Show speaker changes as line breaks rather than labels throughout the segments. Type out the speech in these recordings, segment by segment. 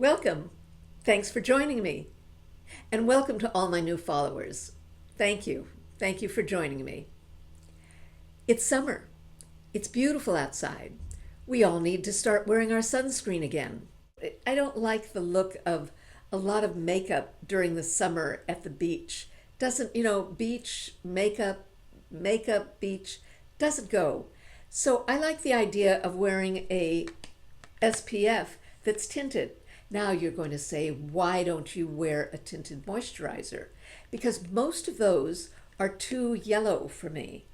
Welcome. Thanks for joining me. And welcome to all my new followers. Thank you. Thank you for joining me. It's summer. It's beautiful outside. We all need to start wearing our sunscreen again. I don't like the look of a lot of makeup during the summer at the beach. Doesn't, beach makeup, beach doesn't go. So I like the idea of wearing a SPF that's tinted. Now you're going to say, why don't you wear a tinted moisturizer? Because most of those are too yellow for me.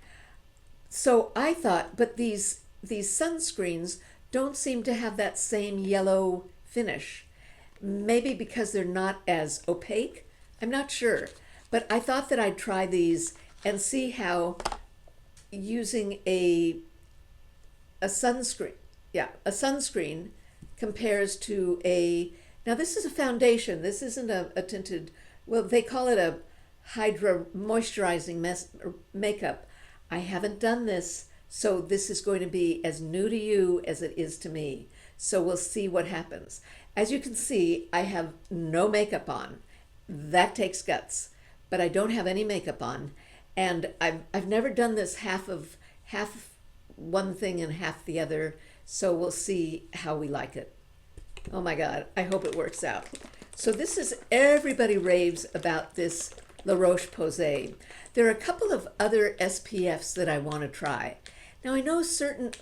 So I thought, but these sunscreens don't seem to have that same yellow finish. Maybe because they're not as opaque. I'm not sure. But I thought that I'd try these and see how using a sunscreen, a sunscreen compares to now this is a foundation. This isn't a tinted, well, they call it a Hydra moisturizing makeup. I haven't done this, so this is going to be as new to you as it is to me. So we'll see what happens. As you can see, I have no makeup on. That takes guts, but I don't have any makeup on. And I've never done this half one thing and half the other, so we'll see how we like it. Oh my God, I hope it works out. So this is, everybody raves about this La Roche-Posay. There are a couple of other SPFs that I want to try. Now I know certain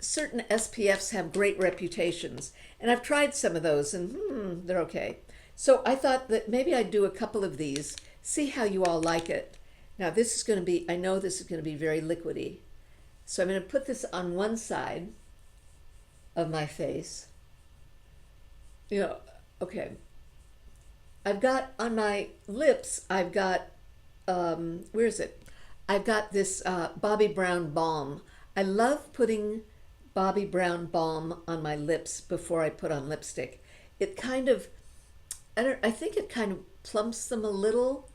SPFs have great reputations, and I've tried some of those and they're okay. So I thought that maybe I'd do a couple of these, see how you all like it. Now this is going to be, I know this is going to be very liquidy. So I'm going to put this on one side of my face. Okay. I've got on my lips, I've got, where is it? I've got this Bobbi Brown balm. I love putting Bobbi Brown balm on my lips before I put on lipstick. It kind of, I think it kind of plumps them a little.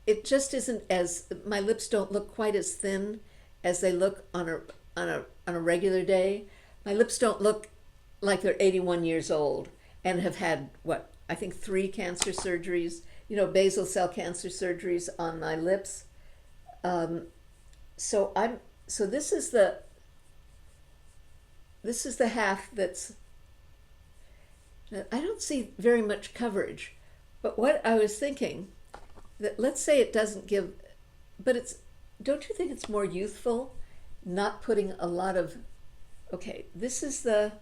It just isn't as, my lips don't look quite as thin as they look on a regular day. My lips don't look like they're 81 years old and have had, what, I think 3 cancer surgeries, basal cell cancer surgeries on my lips. So this is the half that's, I don't see very much coverage, but what I was thinking, that let's say it doesn't give, but it's, don't you think it's more youthful not putting a lot of, okay, this is the,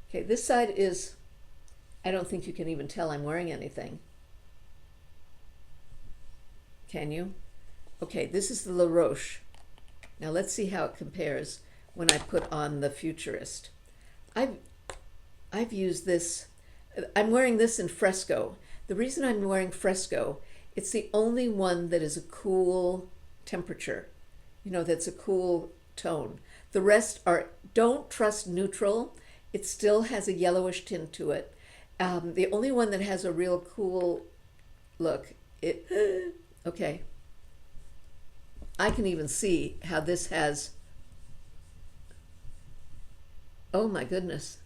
okay, this side is, I don't think you can even tell I'm wearing anything. Can you? Okay, this is the La Roche. Now let's see how it compares when I put on the Futurist. I've used this, I'm wearing this in Fresco. The reason I'm wearing Fresco, it's the only one that is a cool temperature, that's a cool tone. The rest are, don't trust neutral. It still has a yellowish tint to it. The only one that has a real cool look, okay. I can even see how this has, oh my goodness.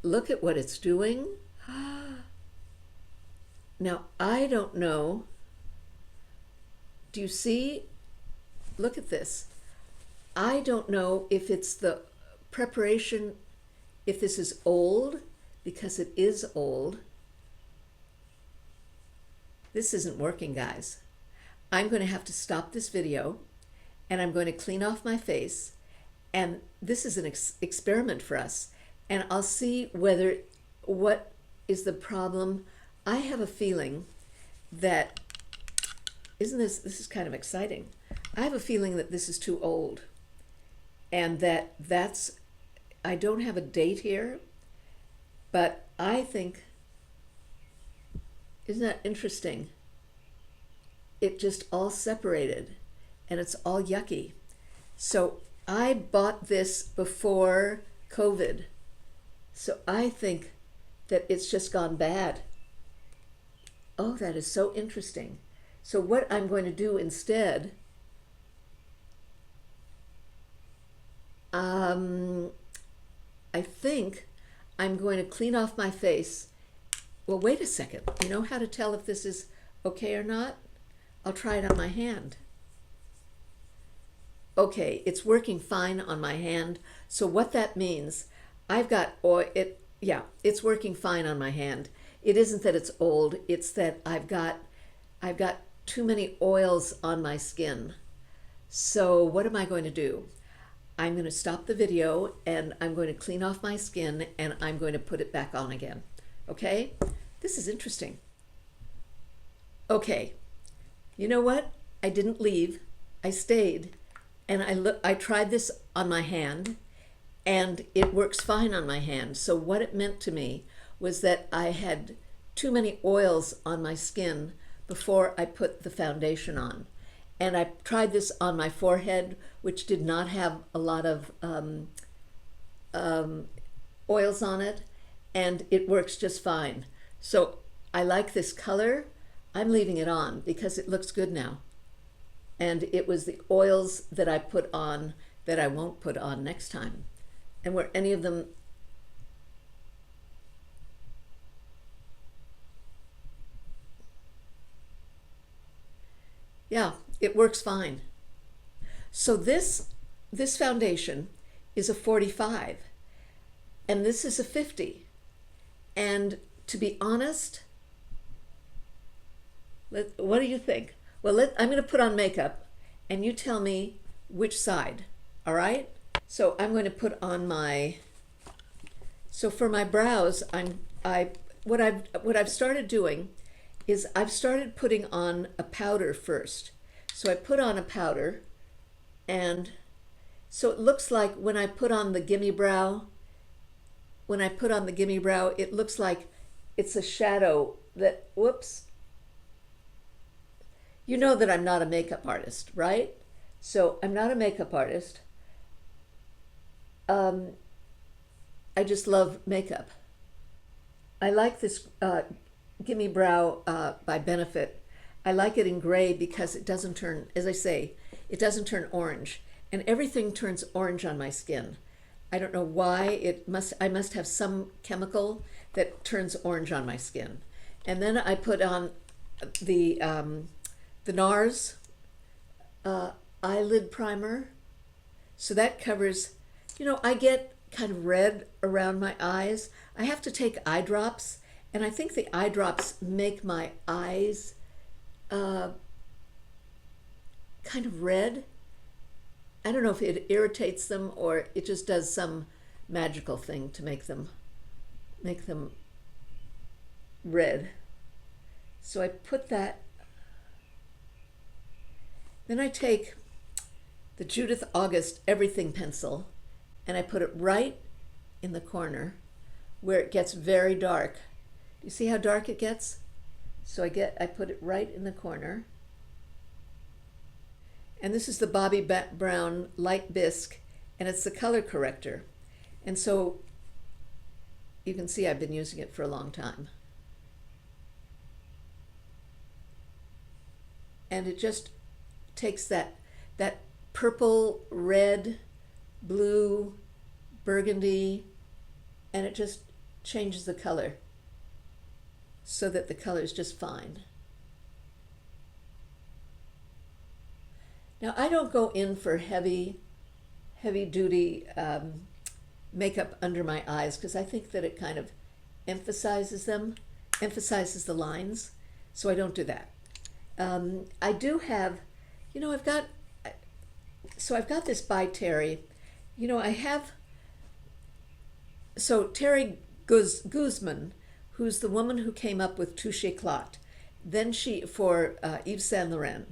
Look at what it's doing. Now, I don't know. Do you see? Look at this. I don't know if it's the preparation, if this is old, because it is old. This isn't working, guys. I'm going to have to stop this video, and I'm going to clean off my face, and this is an experiment for us, and I'll see what is the problem. I have a feeling that, this is kind of exciting. I have a feeling that this is too old, and I don't have a date here, but I think, isn't that interesting? It just all separated, and it's all yucky. So I bought this before COVID, so I think that it's just gone bad. Oh, that is so interesting. So what I'm going to do instead, I think I'm going to clean off my face. Well, wait a second. You know how to tell if this is okay or not? I'll try it on my hand. Okay, it's working fine on my hand. So what that means, I've got oil, it's working fine on my hand. It isn't that it's old, it's that I've got too many oils on my skin. So what am I going to do? I'm going to stop the video and I'm going to clean off my skin and I'm going to put it back on again. Okay? This is interesting. Okay. You know what? I didn't leave. I stayed. And I tried this on my hand and it works fine on my hand. So what it meant to me was that I had too many oils on my skin before I put the foundation on. And I tried this on my forehead, which did not have a lot of oils on it, and it works just fine. So I like this color. I'm leaving it on because it looks good now. And it was the oils that I put on that I won't put on next time. And were any of them yeah, it works fine. So this foundation is a 45 and this is a 50. And to be honest, what do you think? Well, I'm going to put on makeup and you tell me which side, all right? So I'm going to put on so for my brows, what I've started doing is I've started putting on a powder first. So I put on a powder, and so it looks like when I put on the gimme brow, it looks like it's a shadow that, whoops. You know that I'm not a makeup artist, right? So I'm not a makeup artist. I just love makeup. I like this Gimme Brow by Benefit. I like it in gray because it doesn't turn, as I say, it doesn't turn orange. And everything turns orange on my skin. I don't know why. I must have some chemical that turns orange on my skin. And then I put on the Nars eyelid primer. So that covers, I get kind of red around my eyes. I have to take eye drops. And I think the eye drops make my eyes kind of red. I don't know if it irritates them or it just does some magical thing to make them red. So I put that. Then I take the Judith August Everything pencil and I put it right in the corner where it gets very dark. You see how dark it gets? So I put it right in the corner. And this is the Bobbi Brown Light Bisque, and it's the color corrector. And so you can see I've been using it for a long time. And it just takes that purple, red, blue, burgundy, and it just changes the color so that the color is just fine. Now I don't go in for heavy duty makeup under my eyes because I think that it kind of emphasizes the lines, so I don't do that. I do have, I've got this by Terry. Terry Guzman, who's the woman who came up with Touche Éclat, then for Yves Saint Laurent.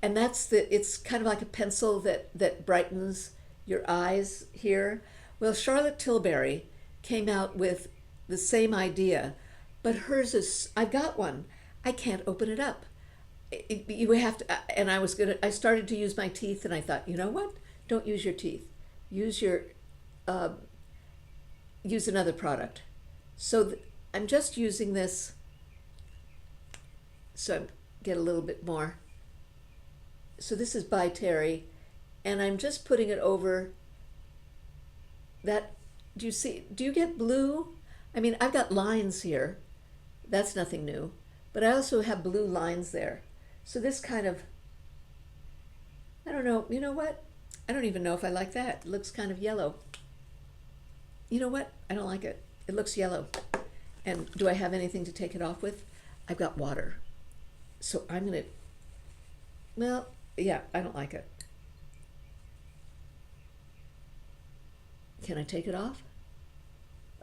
And it's kind of like a pencil that brightens your eyes here. Well, Charlotte Tilbury came out with the same idea, but hers is, I've got one. I can't open it up. You have to, and I started to use my teeth and I thought, you know what? Don't use your teeth. Use another product. So I'm just using this, so I get a little bit more. So this is by Terry, and I'm just putting it over that. Do you get blue? I mean, I've got lines here. That's nothing new. But I also have blue lines there. So this kind of, I don't know, you know what? I don't even know if I like that. It looks kind of yellow. You know what? I don't like it. It looks yellow. And do I have anything to take it off with? I've got water. So I'm gonna, well, yeah, I don't like it. Can I take it off?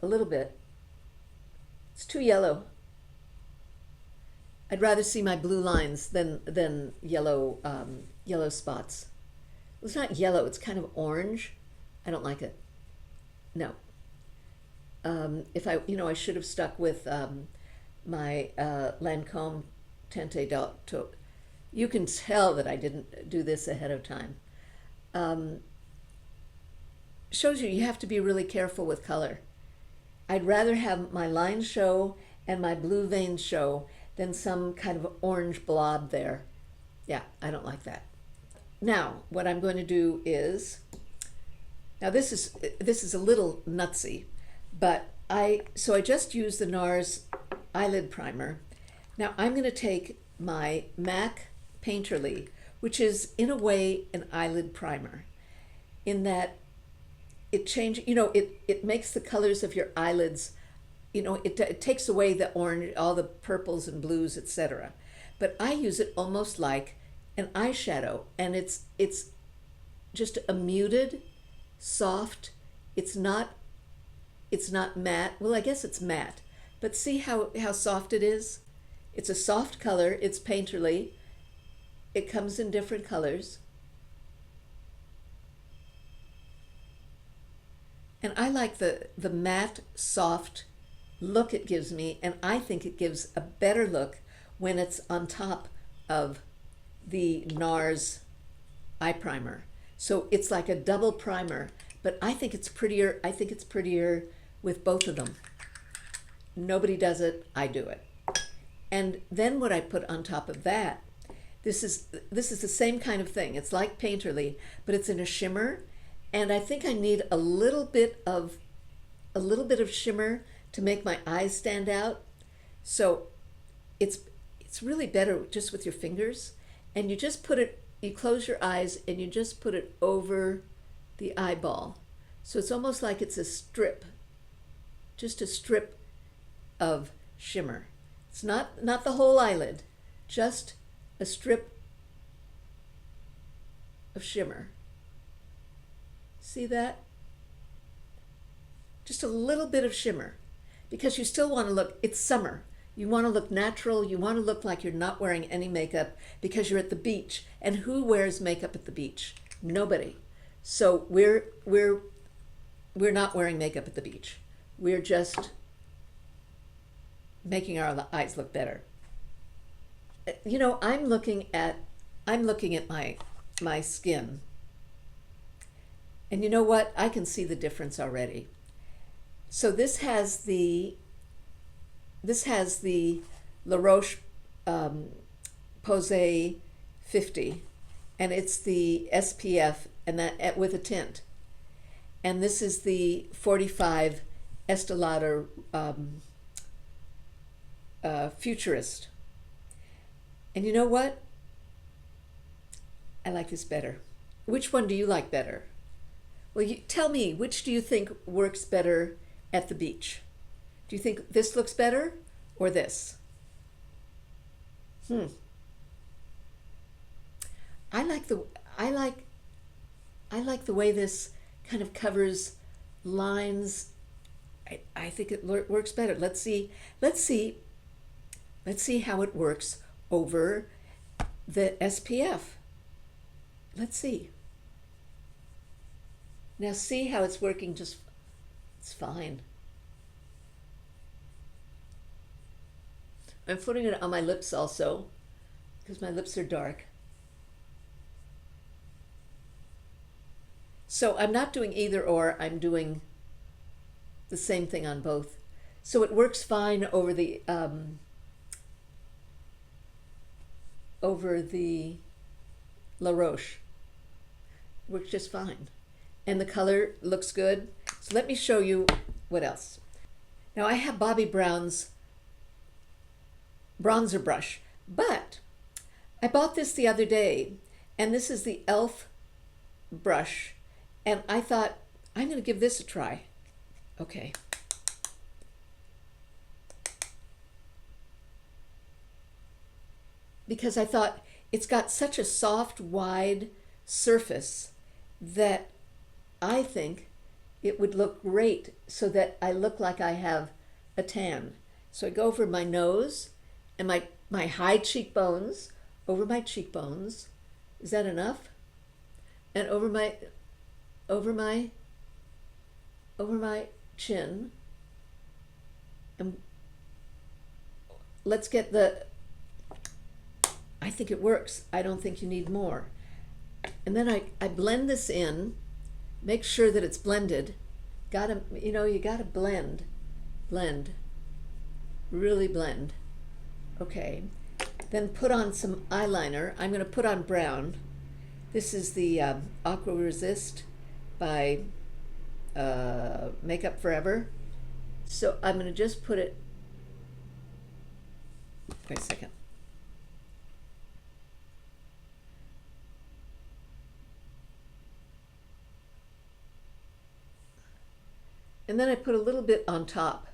A little bit. It's too yellow. I'd rather see my blue lines than yellow yellow spots. It's not yellow, it's kind of orange. I don't like it. No. If I, I should have stuck with my Lancome Teinte d'Auto. You can tell that I didn't do this ahead of time. Shows you have to be really careful with color. I'd rather have my lines show and my blue veins show than some kind of orange blob there. Yeah, I don't like that. Now, what I'm going to do is, now this is a little nutsy, but I just used the Nars eyelid primer. Now I'm going to take my MAC Painterly, which is in a way an eyelid primer, in that it changes, it makes the colors of your eyelids, it takes away the orange, all the purples and blues, etc. But I use it almost like an eyeshadow, and it's just a muted, soft. It's not matte. Well, I guess it's matte, but see how soft it is? It's a soft color. It's Painterly. It comes in different colors. And I like the matte, soft look it gives me, and I think it gives a better look when it's on top of the Nars eye primer. So it's like a double primer, but I think it's prettier. I think it's prettier with both of them. Nobody does it, I do it. And then what I put on top of that, this is the same kind of thing. It's like Painterly, but it's in a shimmer, and I think I need a little bit of shimmer to make my eyes stand out. So it's really better just with your fingers, and you just put it, you close your eyes and you just put it over the eyeball. So it's almost like it's a strip, just a strip of shimmer. It's not the whole eyelid, just a strip of shimmer. See that? Just a little bit of shimmer, because you still want to look, it's summer. You want to look natural. You want to look like you're not wearing any makeup because you're at the beach. And who wears makeup at the beach? Nobody. So we're not wearing makeup at the beach. We're just making our eyes look better. I'm looking at my skin. And you know what? I can see the difference already. So this has the La Roche Posay 50, and it's the SPF, and that with a tint. And this is the 45 Estée Lauder Futurist. And you know what? I like this better. Which one do you like better? Well, tell me, which do you think works better at the beach? Do you think this looks better or this? I like the way this kind of covers lines. I think it works better. Let's see how it works over the SPF. Let's see. Now see how it's working, it's fine. I'm putting it on my lips also, because my lips are dark. So I'm not doing either or, I'm doing the same thing on both. So it works fine over the La Roche. Works just fine. And the color looks good. So let me show you what else. Now I have Bobbi Brown's bronzer brush, but I bought this the other day, and this is the e.l.f. brush, and I thought, I'm going to give this a try. Okay. Because I thought it's got such a soft, wide surface that I think it would look great so that I look like I have a tan. So I go over my nose and my high cheekbones, over my cheekbones. Is that enough? And over my chin. And let's get I think it works. I don't think you need more. And then I blend this in, make sure that it's blended. You gotta blend, really blend. Okay, then put on some eyeliner. I'm gonna put on brown. This is the Aqua Resist by Makeup Forever. So I'm gonna just put it, wait a second. And then I put a little bit on top,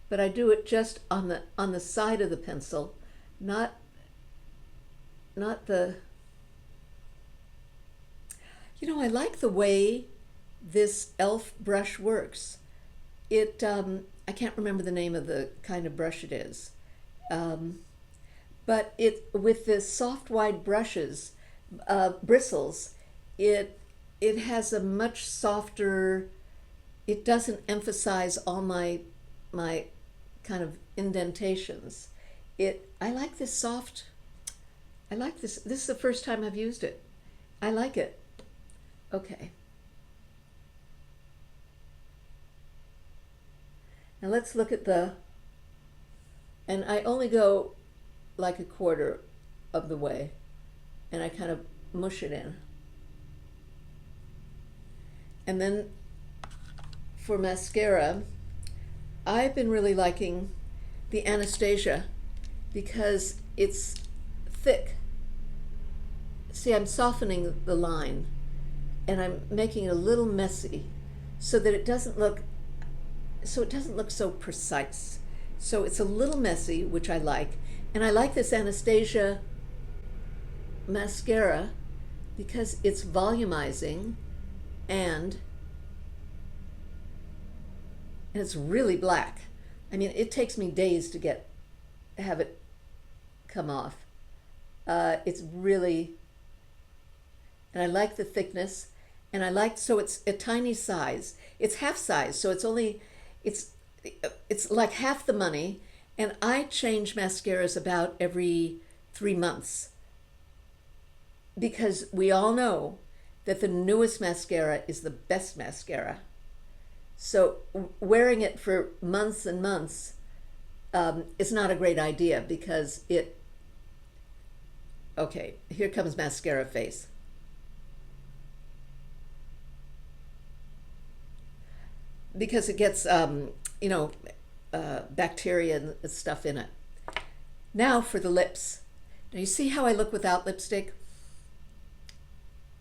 but I do it just on the side of the pencil, not the. I like the way this e.l.f. brush works. I can't remember the name of the kind of brush it is, but with the soft wide brushes, bristles, it has a much softer. It doesn't emphasize all my kind of indentations. I like this soft. I like this. This is the first time I've used it. I like it. Okay. Now let's look at and I only go like a quarter of the way, and I kind of mush it in. And then for mascara, I've been really liking the Anastasia because it's thick. See, I'm softening the line and I'm making it a little messy so that it doesn't look so precise. So it's a little messy, which I like. And I like this Anastasia mascara because it's volumizing and it's really black. I mean, it takes me days to have it come off. It's really, and I like the thickness, and so it's a tiny size. It's half size, so it's like half the money, and I change mascaras about every 3 months because we all know that the newest mascara is the best mascara. So wearing it for months and months is not a great idea because okay, here comes mascara face. Because it gets, bacteria and stuff in it. Now for the lips. Now you see how I look without lipstick?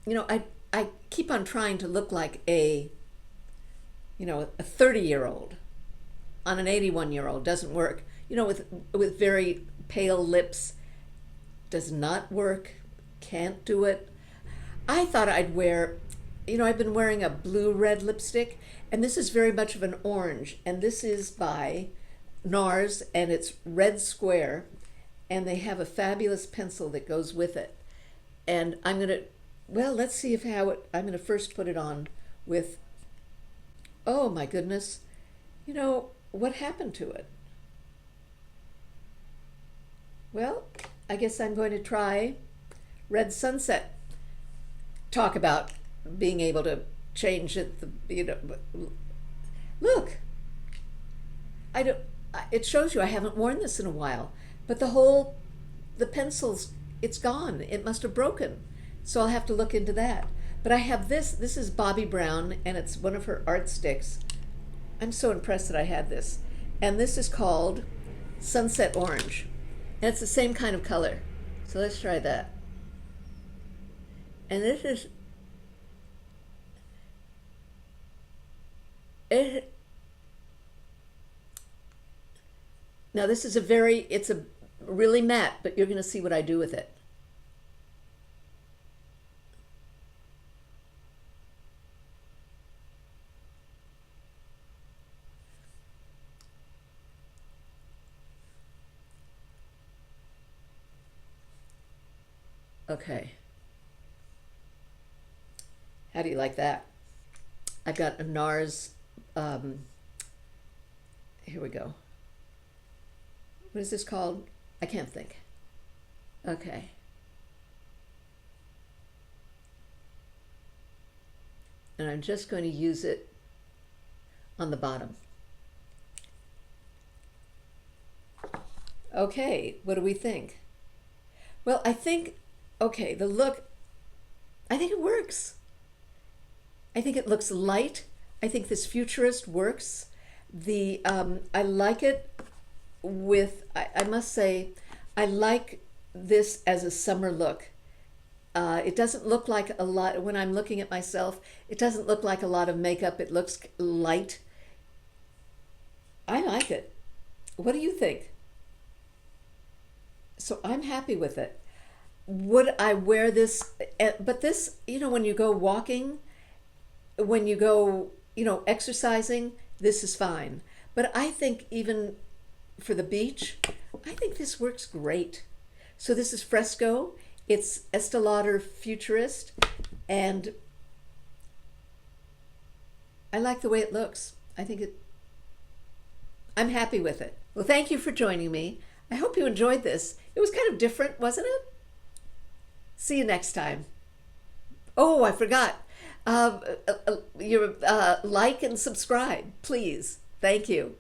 I keep on trying to look like a 30-year-old on an 81-year-old. Doesn't work. With very pale lips, does not work. Can't do it. I thought I'd wear, I've been wearing a blue-red lipstick, and this is very much of an orange, and this is by Nars, and it's red square, and they have a fabulous pencil that goes with it. And let's see I'm going to first put it on with, oh my goodness, what happened to it? Well, I guess I'm going to try Red Sunset. Talk about being able to change it, look, it shows you I haven't worn this in a while, but the pencil's, it's gone. It must have broken. So I'll have to look into that. But I have this is Bobbi Brown, and it's one of her art sticks. I'm so impressed that I had this. And this is called Sunset Orange. And it's the same kind of color. So let's try that. And this is, it, now this is it's a really matte, but you're going to see what I do with it. Okay. How do you like that? I've got a Nars, here we go. What is this called? I can't think. Okay. And I'm just going to use it on the bottom. Okay, what do we think? Well, I think, okay, the look, I think it works. I think it looks light. I think this Futurist works. I like it with, I must say, I like this as a summer look. It doesn't look like a lot, when I'm looking at myself, it doesn't look like a lot of makeup. It looks light. I like it. What do you think? So I'm happy with it. Would I wear this? But this, when you go walking, when you go, exercising, this is fine. But I think even for the beach, I think this works great. So this is Fresco. It's Estée Lauder Futurist, and I like the way it looks. I'm happy with it. Well, thank you for joining me. I hope you enjoyed this. It was kind of different, wasn't it? See you next time. Oh, I forgot. Like and subscribe, please. Thank you.